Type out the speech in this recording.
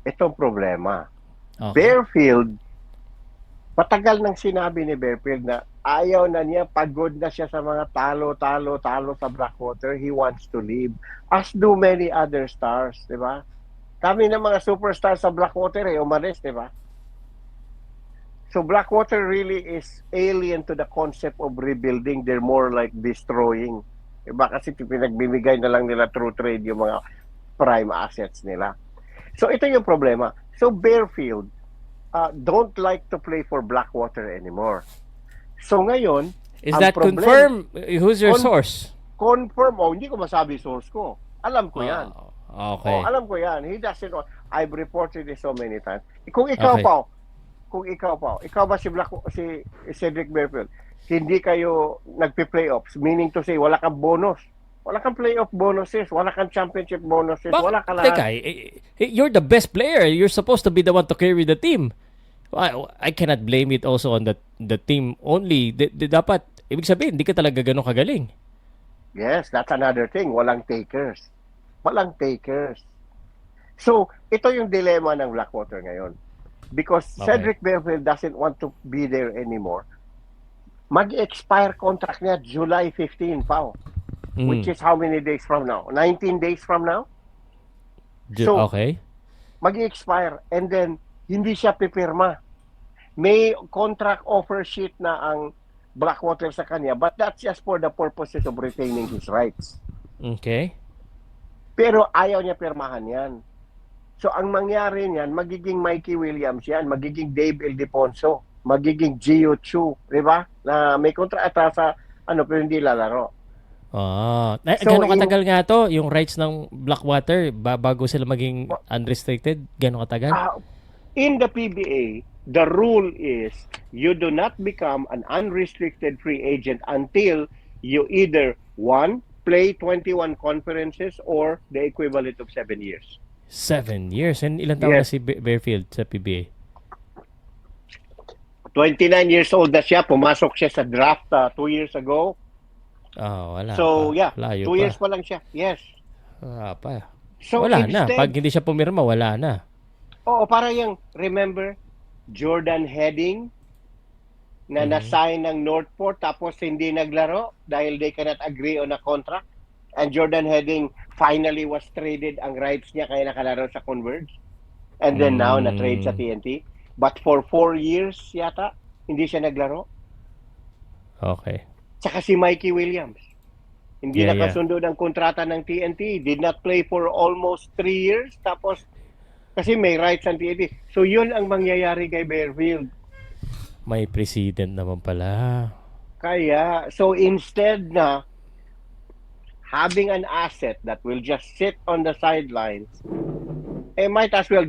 itong problema. Okay. Bearfield, matagal nang sinabi ni Bearfield na ayaw na niya, pagod na siya sa mga talo sa Blackwater. He wants to leave. As do many other stars, di ba? Kami ng mga superstars sa Blackwater umalis, di ba? So Blackwater really is alien to the concept of rebuilding. They're more like destroying. Diba? Kasi pinagbibigay na lang nila through trade yung mga prime assets nila. So ito yung problema. So Bearfield don't like to play for Blackwater anymore. So ngayon, Is ang that problem, confirmed? Who's your source? confirm, hindi ko masabi source ko. Alam ko yan. Okay. Alam ko yan. He doesn't know. I've reported it so many times. Kung ikaw Okay. pa, ikaw ba si Cedric Bearfield, hindi kayo nagpe-playoffs, meaning to say, wala kang bonus. Wala kang playoff bonuses, wala kang championship bonuses, Bakit? wala ka Teka, lahat. you're the best player. You're supposed to be the one to carry the team. I cannot blame it also on the team only. Dapat, ibig sabihin, hindi ka talaga ganun kagaling. Yes, that's another thing. Walang takers. Walang takers. So, ito yung dilemma ng Blackwater ngayon. Because Okay. Cedric Bearfield doesn't want to be there anymore. Mag-expire contract niya July 15, Pao. Which Mm. is how many days from now? 19 days from now? So, Okay. mag-expire and then hindi siya pipirma. May contract offer sheet na ang Blackwater sa kanya, but that's just for the purposes of retaining his rights. Okay. Pero ayaw niya pirmahan yan. So ang mangyari niyan, magiging Mikey Williams yan, magiging Dave Ildefonso, magiging Gio Chu, di ba? Na may kontrata sa pero hindi lalaro. So, Gano'ng katagal nga to, yung rights ng Blackwater, bago sila maging unrestricted? Gano'ng katagal? In the PBA, the rule is you do not become an unrestricted free agent until you either, one, play 21 conferences or the equivalent of 7 years. 7 years. And ilang taon na Yes. si Bearfield sa PBA? 29 years old na siya. Pumasok siya sa draft 2 years ago. Wala So, pa. yeah. Layo 2 pa. years pa lang siya. Yes. Wala pa. So, Wala na. instead, Pag hindi siya pumirma, wala na. para yung, remember, Jordan Heading na Mhm. na-sign ng Northport tapos hindi naglaro dahil they cannot agree on a contract. And Jordan Heading finally was traded ang rights niya kaya nakalaro sa Converge. And then now, na-trade sa TNT. But for 4 years yata, hindi siya naglaro. Okay. Tsaka si Mikey Williams. Hindi Yeah, nakasundo ng kontrata ng TNT. Did not play for almost 3 years. Tapos, kasi may rights ang TNT. So, yun ang mangyayari kay Bearfield. May precedent naman pala. Kaya, so instead na having an asset that will just sit on the sidelines, might as well